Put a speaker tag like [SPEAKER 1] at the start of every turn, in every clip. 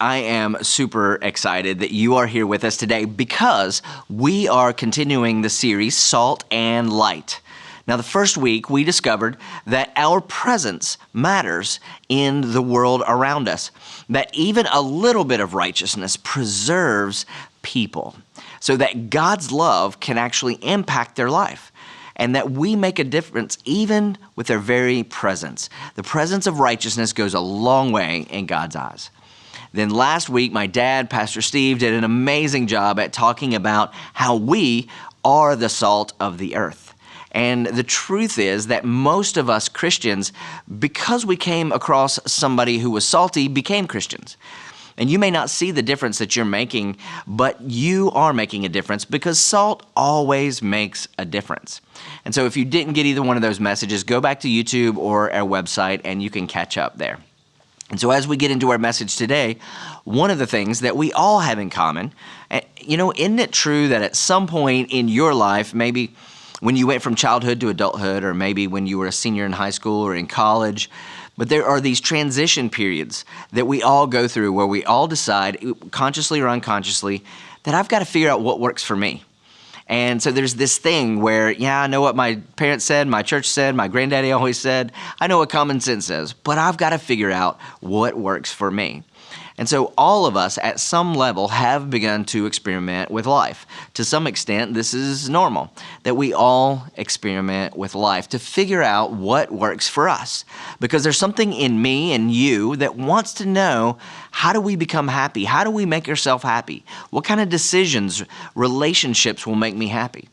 [SPEAKER 1] I am super excited that you are here with us today because we are continuing the series Salt and Light. Now, the first week we discovered that our presence matters in the world around us, that even a little bit of righteousness preserves people, so that God's love can actually impact their life, and that we make a difference even with their very presence. The presence of righteousness goes a long way in God's eyes. Then last week, my dad, Pastor Steve, did an amazing job at talking about how we are the salt of the earth. And the truth is that most of us Christians, because we came across somebody who was salty, became Christians. And you may not see the difference that you're making, but you are making a difference because salt always makes a difference. And so if you didn't get either one of those messages, go back to YouTube or our website and you can catch up there. And so as we get into our message today, one of the things that we all have in common, isn't it true that at some point in your life, maybe when you went from childhood to adulthood, or maybe when you were a senior in high school or in college, but there are these transition periods that we all go through where we all decide, consciously or unconsciously, that I've got to figure out what works for me. And so there's this thing where, I know what my parents said, my church said, my granddaddy always said, I know what common sense says, but I've got to figure out what works for me. And so all of us at some level have begun to experiment with life. To some extent, this is normal, that we all experiment with life to figure out what works for us. Because there's something in me and you that wants to know, how do we become happy? How do we make ourselves happy? What kind of decisions, relationships will make me happy?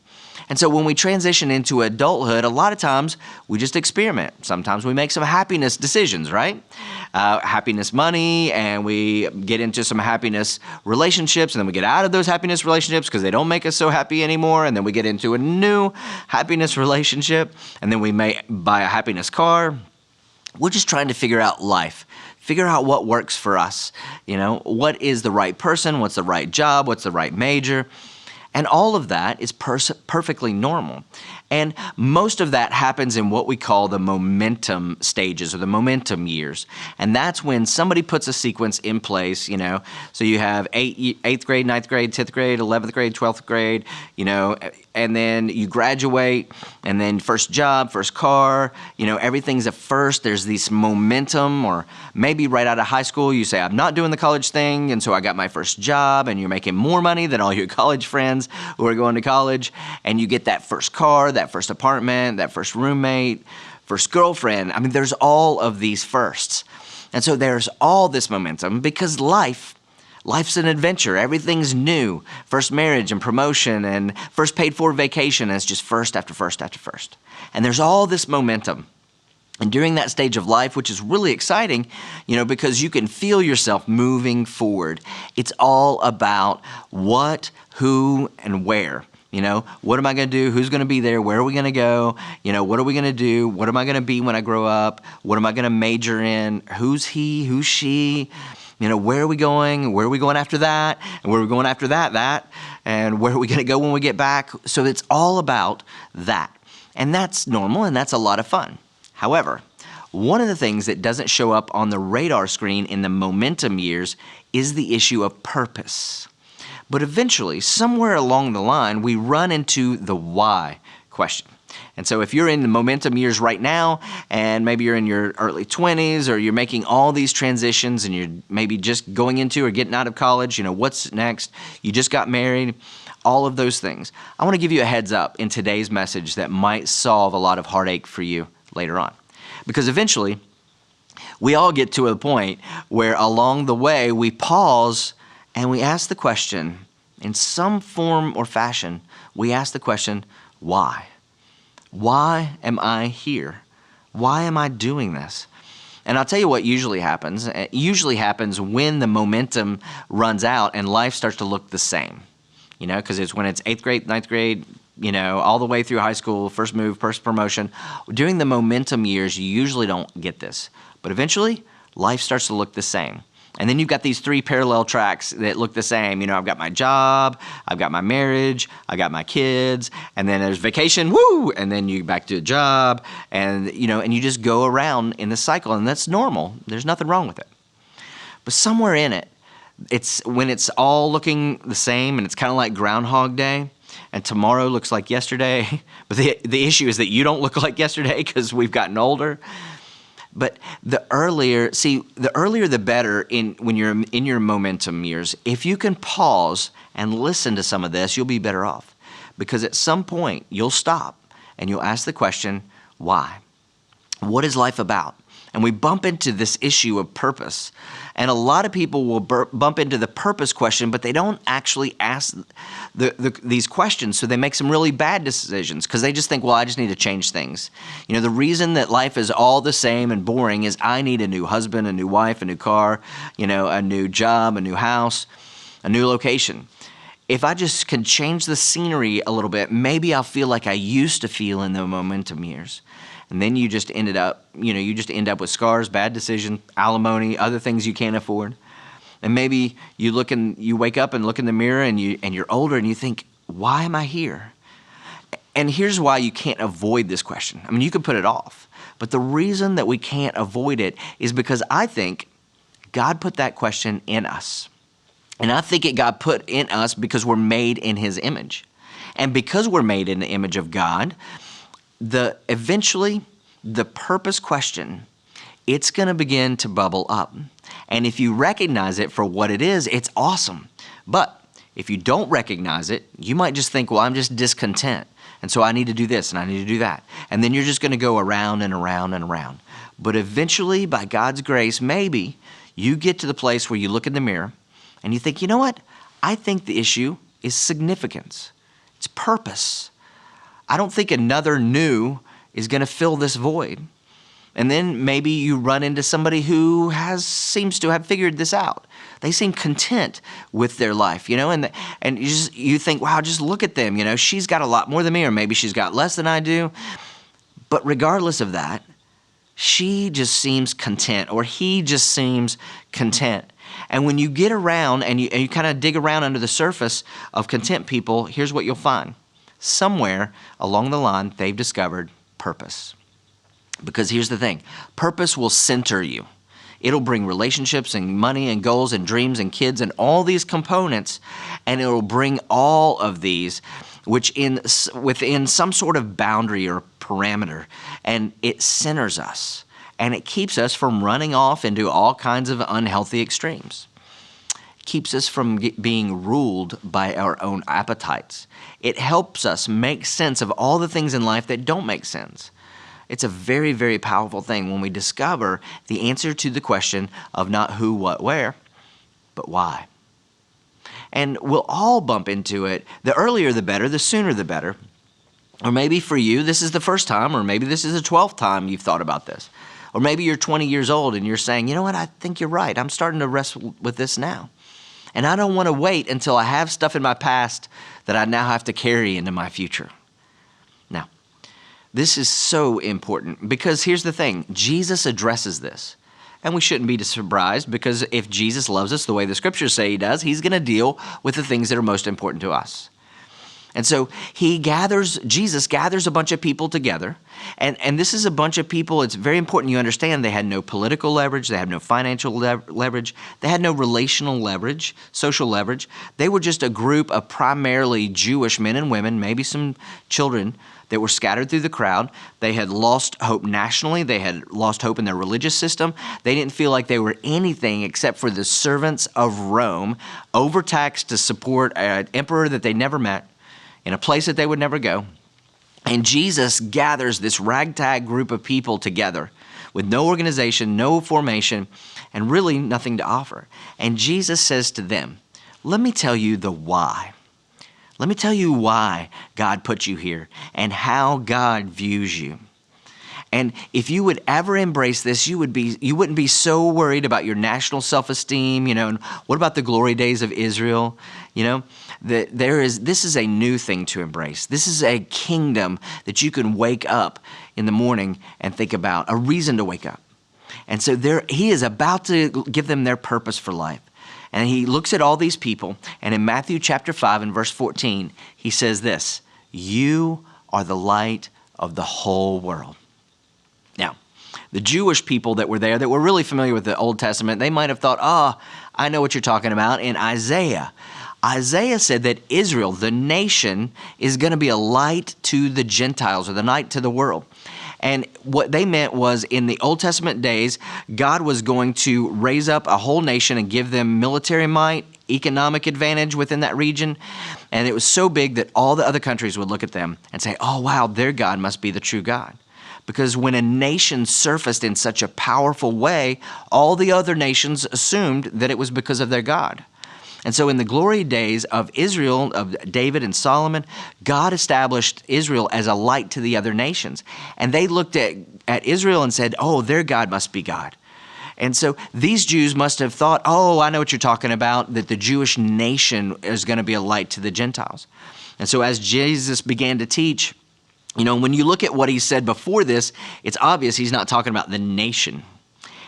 [SPEAKER 1] And so when we transition into adulthood, a lot of times we just experiment. Sometimes we make some happiness decisions, right? Happiness money, and we get into some happiness relationships, and then we get out of those happiness relationships because they don't make us so happy anymore, and then we get into a new happiness relationship, and then we may buy a happiness car. We're just trying to figure out life. Figure out what works for us. What is the right person? What's the right job? What's the right major? And all of that is perfectly normal. And most of that happens in what we call the momentum stages or the momentum years. And that's when somebody puts a sequence in place, so you have 8th grade, 9th grade, 10th grade, 11th grade, 12th grade, and then you graduate, and then first job, first car, everything's a first. There's this momentum, or maybe right out of high school, you say, I'm not doing the college thing, and so I got my first job, and you're making more money than all your college friends who are going to college, and you get that first car, that first apartment, that first roommate, first girlfriend. There's all of these firsts. And so there's all this momentum because life's an adventure. Everything's new. First marriage and promotion and first paid for vacation. And it's just first after first after first. And there's all this momentum. And during that stage of life, which is really exciting, because you can feel yourself moving forward. It's all about what, who, and where. What am I going to do? Who's going to be there? Where are we going to go? What are we going to do? What am I going to be when I grow up? What am I going to major in? Who's he? Who's she? Where are we going? Where are we going after that? And where are we going after that? And where are we going to go when we get back? So it's all about that. And that's normal, and that's a lot of fun. However, one of the things that doesn't show up on the radar screen in the momentum years is the issue of purpose. But eventually, somewhere along the line, we run into the why question. And so if you're in the momentum years right now, and maybe you're in your early 20s, or you're making all these transitions, and you're maybe just going into or getting out of college, what's next? You just got married, all of those things. I want to give you a heads up in today's message that might solve a lot of heartache for you later on. Because eventually, we all get to a point where along the way, we pause and we ask the question, in some form or fashion, we ask the question, why? Why am I here? Why am I doing this? And I'll tell you what usually happens. It usually happens when the momentum runs out and life starts to look the same. Because it's when it's 8th grade, 9th grade, all the way through high school, first move, first promotion. During the momentum years, you usually don't get this. But eventually, life starts to look the same. And then you've got these 3 parallel tracks that look the same. I've got my job, I've got my marriage, I got my kids, and then there's vacation, woo! And then you back to a job, and and you just go around in this cycle, and that's normal. There's nothing wrong with it. But somewhere in it, It's when it's all looking the same and it's kind of like Groundhog Day and tomorrow looks like yesterday. But the issue is that you don't look like yesterday because we've gotten older. But the earlier the better when you're in your momentum years. If you can pause and listen to some of this, you'll be better off. Because at some point, you'll stop and you'll ask the question, why? What is life about? And we bump into this issue of purpose. And a lot of people will bump into the purpose question, but they don't actually ask these questions. So they make some really bad decisions because they just think, well, I just need to change things. You know, the reason that life is all the same and boring is I need a new husband, a new wife, a new car, you know, a new job, a new house, a new location. If I just can change the scenery a little bit, maybe I'll feel like I used to feel in the momentum years. And then you just end up with scars, bad decisions, alimony, other things you can't afford. And maybe you wake up and look in the mirror and you're older and you think, why am I here? And here's why you can't avoid this question. I mean, you could put it off. But the reason that we can't avoid it is because I think God put that question in us. And I think it got put in us because we're made in His image. And because we're made in the image of God, eventually the purpose question, it's going to begin to bubble up. And if you recognize it for what it is, it's awesome. But if you don't recognize it, you might just think, well, I'm just discontent. And so I need to do this and I need to do that. And then you're just going to go around and around and around. But eventually, by God's grace, maybe you get to the place where you look in the mirror and you think, you know what? I think the issue is significance. It's purpose. I don't think another new is going to fill this void. And then maybe you run into somebody who seems to have figured this out. They seem content with their life, you know, and you think, wow, just look at them. You know, she's got a lot more than me, or maybe she's got less than I do. But regardless of that, she just seems content, or he just seems content. And when you get around and you kind of dig around under the surface of content people, here's what you'll find. Somewhere along the line, they've discovered purpose. Because here's the thing, purpose will center you. It'll bring relationships and money and goals and dreams and kids and all these components, and it'll bring all of these within some sort of boundary or parameter, and it centers us, and it keeps us from running off into all kinds of unhealthy extremes. Keeps us from being ruled by our own appetites. It helps us make sense of all the things in life that don't make sense. It's a very, very powerful thing when we discover the answer to the question of not who, what, where, but why. And we'll all bump into it. The earlier the better, the sooner the better. Or maybe for you, this is the first time, or maybe this is the 12th time you've thought about this. Or maybe you're 20 years old and you're saying, you know what, I think you're right. I'm starting to wrestle with this now. And I don't want to wait until I have stuff in my past that I now have to carry into my future. Now, this is so important because here's the thing. Jesus addresses this. And we shouldn't be surprised because if Jesus loves us the way the scriptures say He does, He's going to deal with the things that are most important to us. And so Jesus gathers a bunch of people together. And this is a bunch of people, it's very important you understand, they had no political leverage, they had no financial leverage, they had no relational leverage, social leverage. They were just a group of primarily Jewish men and women, maybe some children that were scattered through the crowd. They had lost hope nationally. They had lost hope in their religious system. They didn't feel like they were anything except for the servants of Rome, overtaxed to support an emperor that they never met, in a place that they would never go. And Jesus gathers this ragtag group of people together with no organization, no formation, and really nothing to offer. And Jesus says to them, let me tell you the why. Let me tell you why God put you here and how God views you. And if you would ever embrace this, you wouldn't be so worried about your national self-esteem, you know, and what about the glory days of Israel? You know, this is a new thing to embrace. This is a kingdom that you can wake up in the morning and think about, a reason to wake up. And so He is about to give them their purpose for life. And He looks at all these people, and in Matthew chapter 5 and verse 14, He says this, you are the light of the whole world. Now, The Jewish people that were there that were really familiar with the Old Testament, they might have thought, I know what you're talking about in Isaiah. Isaiah said that Israel, the nation, is going to be a light to the Gentiles, or the light to the world. And what they meant was, in the Old Testament days, God was going to raise up a whole nation and give them military might, economic advantage within that region. And it was so big that all the other countries would look at them and say, oh, wow, their God must be the true God. Because when a nation surfaced in such a powerful way, all the other nations assumed that it was because of their God. And so in the glory days of Israel, of David and Solomon, God established Israel as a light to the other nations. And they looked at Israel and said, oh, their God must be God. And so these Jews must have thought, oh, I know what you're talking about, that the Jewish nation is going to be a light to the Gentiles. And so as Jesus began to teach, when you look at what he said before this, it's obvious he's not talking about the nation.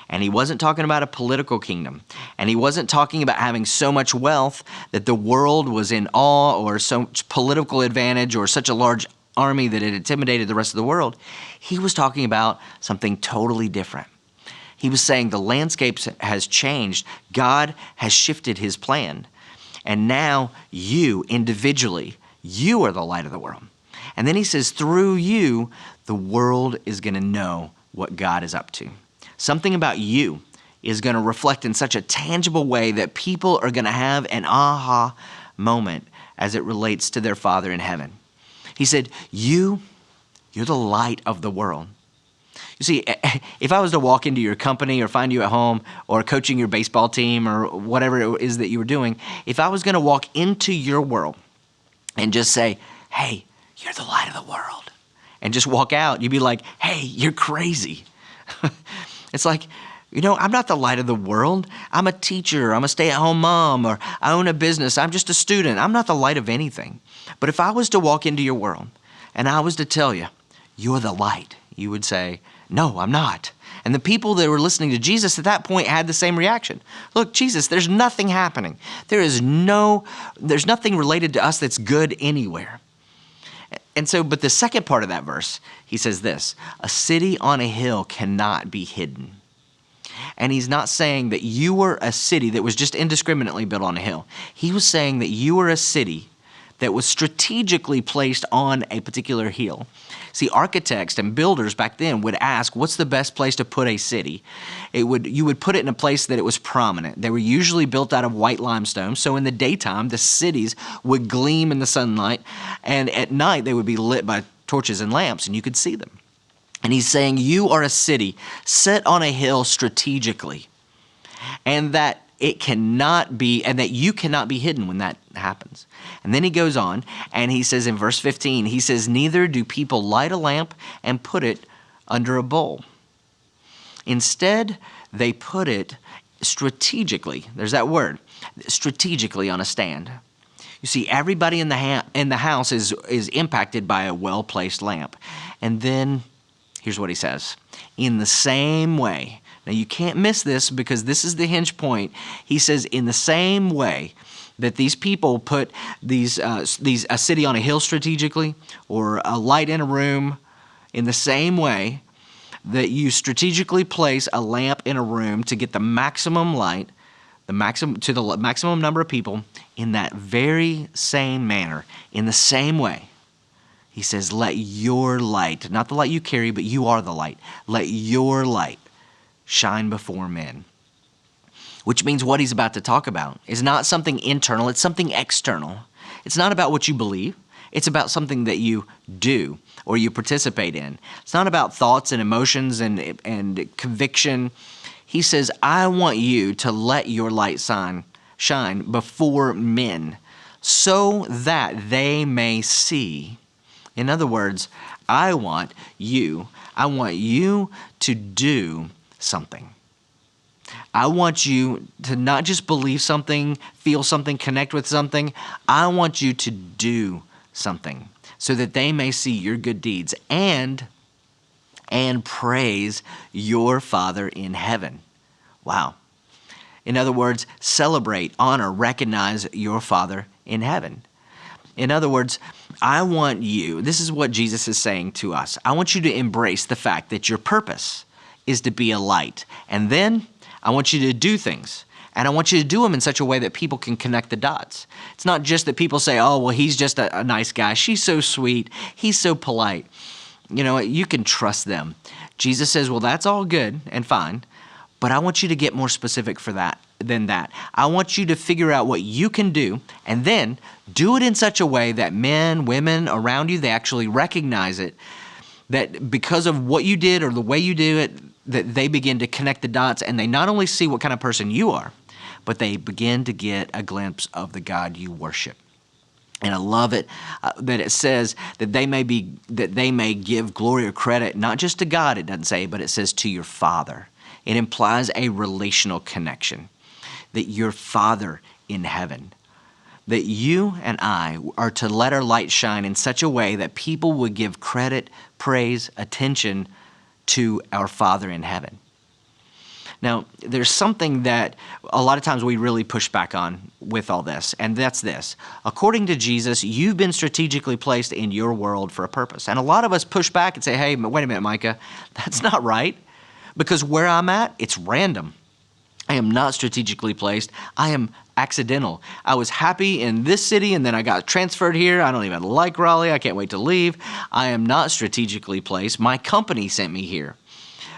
[SPEAKER 1] And he wasn't talking about a political kingdom. And he wasn't talking about having so much wealth that the world was in awe, or so much political advantage, or such a large army that it intimidated the rest of the world. He was talking about something totally different. He was saying the landscape has changed. God has shifted his plan. And now you individually, you are the light of the world. And then he says, through you, the world is going to know what God is up to. Something about you is going to reflect in such a tangible way that people are going to have an aha moment as it relates to their Father in heaven. He said, you're the light of the world. You see, if I was to walk into your company or find you at home or coaching your baseball team or whatever it is that you were doing, if I was going to walk into your world and just say, hey, you're the light of the world, and just walk out, you'd be like, hey, you're crazy. It's like, I'm not the light of the world. I'm a teacher. I'm a stay-at-home mom, or I own a business. I'm just a student. I'm not the light of anything. But if I was to walk into your world and I was to tell you, you're the light, you would say, no, I'm not. And the people that were listening to Jesus at that point had the same reaction. Look, Jesus, there's nothing happening. There's nothing related to us that's good anywhere. And so, but the second part of that verse, he says this, a city on a hill cannot be hidden. And he's not saying that you were a city that was just indiscriminately built on a hill. He was saying that you were a city that was strategically placed on a particular hill. See, architects and builders back then would ask, what's the best place to put a city? You would put it in a place that it was prominent. They were usually built out of white limestone, so in the daytime, the cities would gleam in the sunlight, and at night, they would be lit by torches and lamps, and you could see them. And he's saying, you are a city set on a hill strategically, and that it cannot be, and that you cannot be hidden when that happens. And then he goes on, and he says in verse 15, he says, neither do people light a lamp and put it under a bowl. Instead, they put it strategically, there's that word, strategically on a stand. You see, everybody in the house is impacted by a well-placed lamp. And then, here's what he says, in the same way. Now, you can't miss this because this is the hinge point. He says, in the same way that these people put a city on a hill strategically, or a light in a room, in the same way that you strategically place a lamp in a room to get the maximum light, the maximum number of people, in that very same manner, in the same way. He says, let your light, not the light you carry, but you are the light. Let your light shine before men. Which means what he's about to talk about is not something internal, it's something external. It's not about what you believe. It's about something that you do or you participate in. It's not about thoughts and emotions and conviction. He says, I want you to let your light shine before men so that they may see. In other words, I want you to do something. I want you to not just believe something, feel something, connect with something. I want you to do something so that they may see your good deeds and praise your Father in heaven. Wow. In other words, celebrate, honor, recognize your Father in heaven. In other words, I want you, this is what Jesus is saying to us. I want you to embrace the fact that your purpose is to be a light. And then I want you to do things. And I want you to do them in such a way that people can connect the dots. It's not just that people say, oh, well, he's just a nice guy. She's so sweet. He's so polite. You know, you can trust them. Jesus says, well, that's all good and fine, but I want you to get more specific than that. I want you to figure out what you can do and then do it in such a way that men, women around you, they actually recognize it, that because of what you did or the way you do it, that they begin to connect the dots and they not only see what kind of person you are, but they begin to get a glimpse of the God you worship. And I love it that it says that they may give glory or credit, not just to God, it doesn't say, but it says to your Father. It implies a relational connection, that your Father in heaven, that you and I are to let our light shine in such a way that people would give credit, praise, attention to our Father in heaven. Now, there's something that a lot of times we really push back on with all this, and that's this. According to Jesus, you've been strategically placed in your world for a purpose. And a lot of us push back and say, hey, wait a minute, Micah, that's not right. Because where I'm at, it's random. I am not strategically placed. I am accidental. I was happy in this city, and then I got transferred here. I don't even like Raleigh. I can't wait to leave. I am not strategically placed. My company sent me here.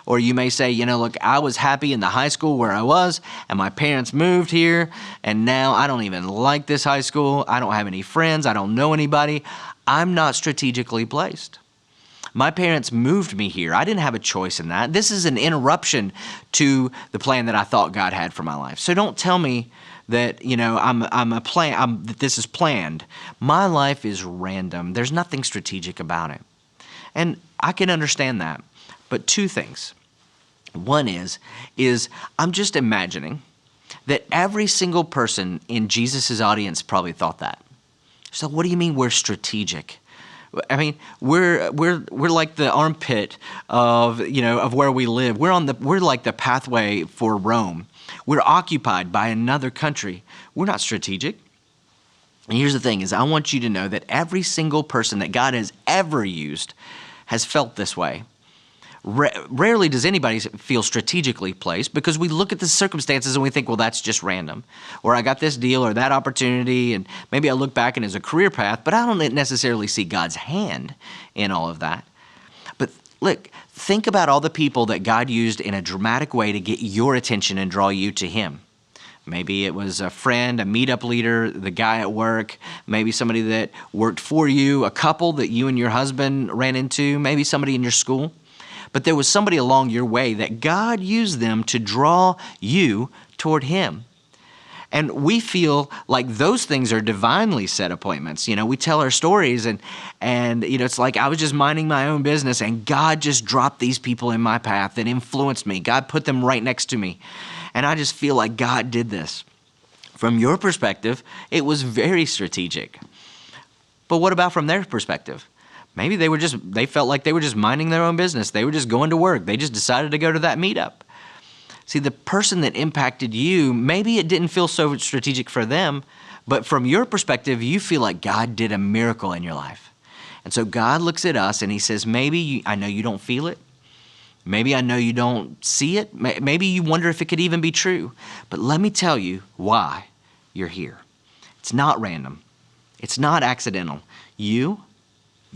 [SPEAKER 1] Or you may say, you know, look, I was happy in the high school where I was, and my parents moved here, and now I don't even like this high school. I don't have any friends. I don't know anybody. I'm not strategically placed. My parents moved me here. I didn't have a choice in that. This is an interruption to the plan that I thought God had for my life. So don't tell me that, you know, that this is planned. My life is random. There's nothing strategic about it. And I can understand that. But two things. One is I'm just imagining that every single person in Jesus' audience probably thought that. So what do you mean we're strategic? I mean, we're like the armpit of where we live. We're like the pathway for Rome. We're occupied by another country. We're not strategic. And here's the thing is I want you to know that every single person that God has ever used has felt this way. Rarely does anybody feel strategically placed because we look at the circumstances and we think, well, that's just random. Or I got this deal or that opportunity, and maybe I look back and it's a career path, but I don't necessarily see God's hand in all of that. But look, think about all the people that God used in a dramatic way to get your attention and draw you to Him. Maybe it was a friend, a meetup leader, the guy at work, maybe somebody that worked for you, a couple that you and your husband ran into, maybe somebody in your school. But there was somebody along your way that God used them to draw you toward Him. And we feel like those things are divinely set appointments. You know, we tell our stories and you know, it's like I was just minding my own business and God just dropped these people in my path that influenced me. God put them right next to me. And I just feel like God did this. From your perspective, it was very strategic. But what about from their perspective? Maybe they felt like they were just minding their own business. They were just going to work. They just decided to go to that meetup. See, the person that impacted you, maybe it didn't feel so strategic for them, but from your perspective, you feel like God did a miracle in your life. And so God looks at us and He says, I know you don't feel it. Maybe I know you don't see it. Maybe you wonder if it could even be true. But let me tell you why you're here. It's not random. It's not accidental.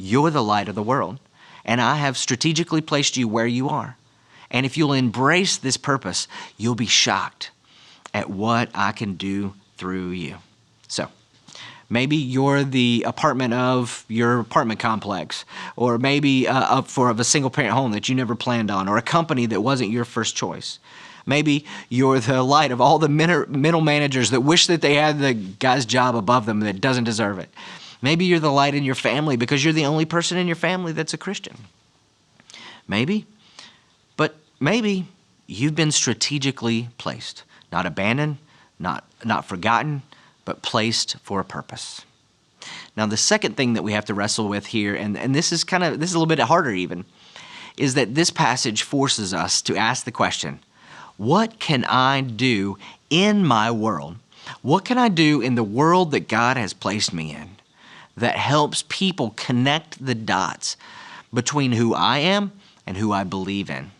[SPEAKER 1] You're the light of the world, and I have strategically placed you where you are. And if you'll embrace this purpose, you'll be shocked at what I can do through you. So maybe you're the apartment of your apartment complex, or maybe of a single-parent home that you never planned on, or a company that wasn't your first choice. Maybe you're the light of all the middle managers that wish that they had the guy's job above them that doesn't deserve it. Maybe you're the light in your family because you're the only person in your family that's a Christian. Maybe you've been strategically placed, not abandoned, not forgotten, but placed for a purpose. Now, the second thing that we have to wrestle with here, and this is a little bit harder even, is that this passage forces us to ask the question, what can I do in my world? What can I do in the world that God has placed me in that helps people connect the dots between who I am and who I believe in?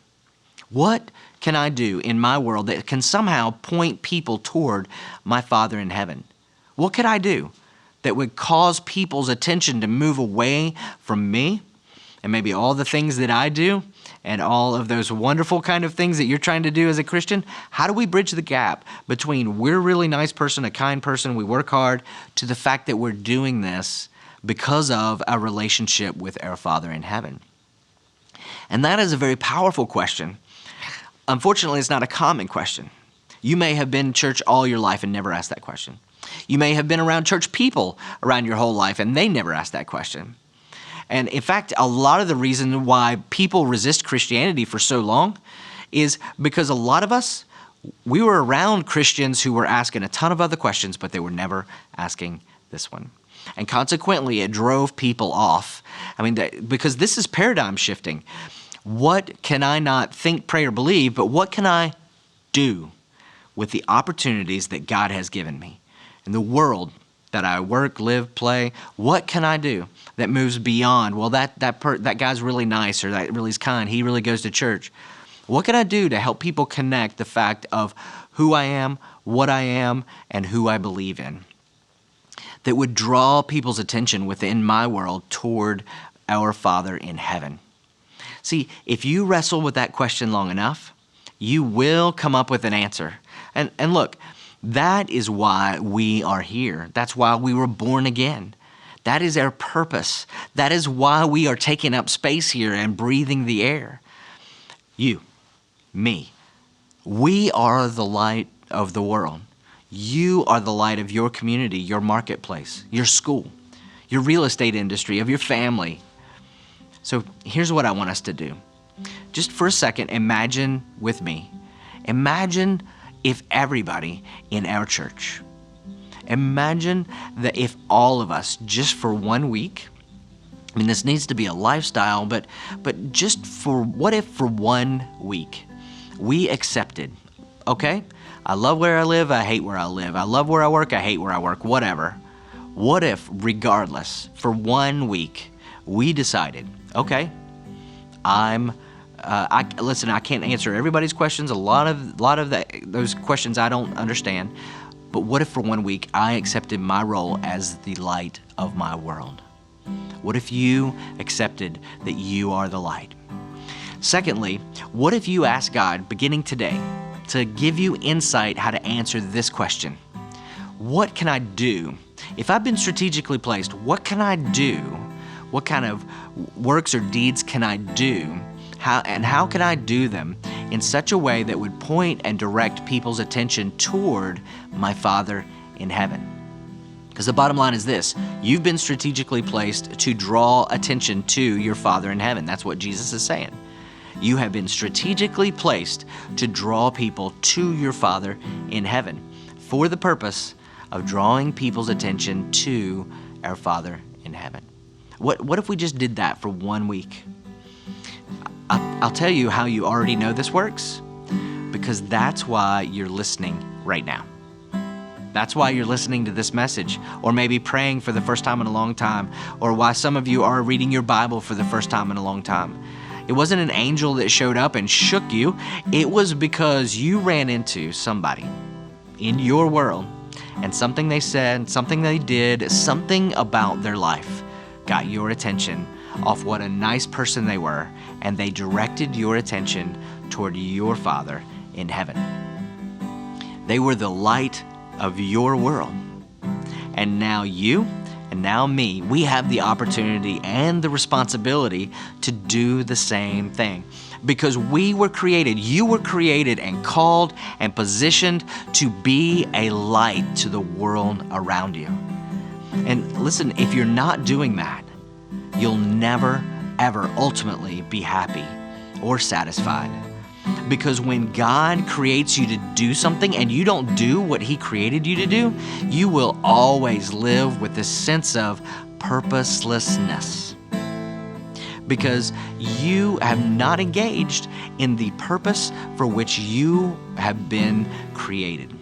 [SPEAKER 1] What can I do in my world that can somehow point people toward my Father in heaven? What could I do that would cause people's attention to move away from me and maybe all the things that I do and all of those wonderful kind of things that you're trying to do as a Christian? How do we bridge the gap between we're a really nice person, a kind person, we work hard, to the fact that we're doing this because of our relationship with our Father in heaven? And that is a very powerful question. Unfortunately, it's not a common question. You may have been in church all your life and never asked that question. You may have been around church people around your whole life and they never asked that question. And in fact, a lot of the reason why people resist Christianity for so long is because a lot of us, we were around Christians who were asking a ton of other questions, but they were never asking this one. And consequently, it drove people off. Because this is paradigm shifting. What can I not think, pray, or believe, but what can I do with the opportunities that God has given me? In the world that I work, live, play, what can I do that moves beyond, well, that guy's really nice, or that really is kind, he really goes to church. What can I do to help people connect the fact of who I am, what I am, and who I believe in, that would draw people's attention within my world toward our Father in heaven? See, if you wrestle with that question long enough, you will come up with an answer. And look, that is why we are here. That's why we were born again. That is our purpose. That is why we are taking up space here and breathing the air. You, me, we are the light of the world. You are the light of your community, your marketplace, your school, your real estate industry, of your family. So here's what I want us to do. Just for a second, imagine with me. Imagine if everybody in our church, imagine that if all of us, just for 1 week, this needs to be a lifestyle, but just for, what if for 1 week, we accepted, okay, I love where I live, I hate where I live. I love where I work, I hate where I work, whatever. What if, regardless, for 1 week, we decided, okay, listen, I can't answer everybody's questions. A lot of those questions I don't understand. But what if for 1 week I accepted my role as the light of my world? What if you accepted that you are the light? Secondly, what if you ask God, beginning today, to give you insight how to answer this question? What can I do? If I've been strategically placed, what can I do? What kind of works or deeds can I do? How can I do them in such a way that would point and direct people's attention toward my Father in heaven? Because the bottom line is this: you've been strategically placed to draw attention to your Father in heaven. That's what Jesus is saying. You have been strategically placed to draw people to your Father in heaven for the purpose of drawing people's attention to our Father in heaven. What if we just did that for 1 week? I'll tell you how you already know this works, because that's why you're listening right now. That's why you're listening to this message, or maybe praying for the first time in a long time, or why some of you are reading your Bible for the first time in a long time. It wasn't an angel that showed up and shook you. It was because you ran into somebody in your world, and something they said, something they did, something about their life got your attention off what a nice person they were, and they directed your attention toward your Father in heaven. They were the light of your world. And now you and now me, we have the opportunity and the responsibility to do the same thing. Because we were created, you were created and called and positioned to be a light to the world around you. And listen, if you're not doing that, you'll never, ever ultimately be happy or satisfied. Because when God creates you to do something and you don't do what He created you to do, you will always live with this sense of purposelessness. Because you have not engaged in the purpose for which you have been created.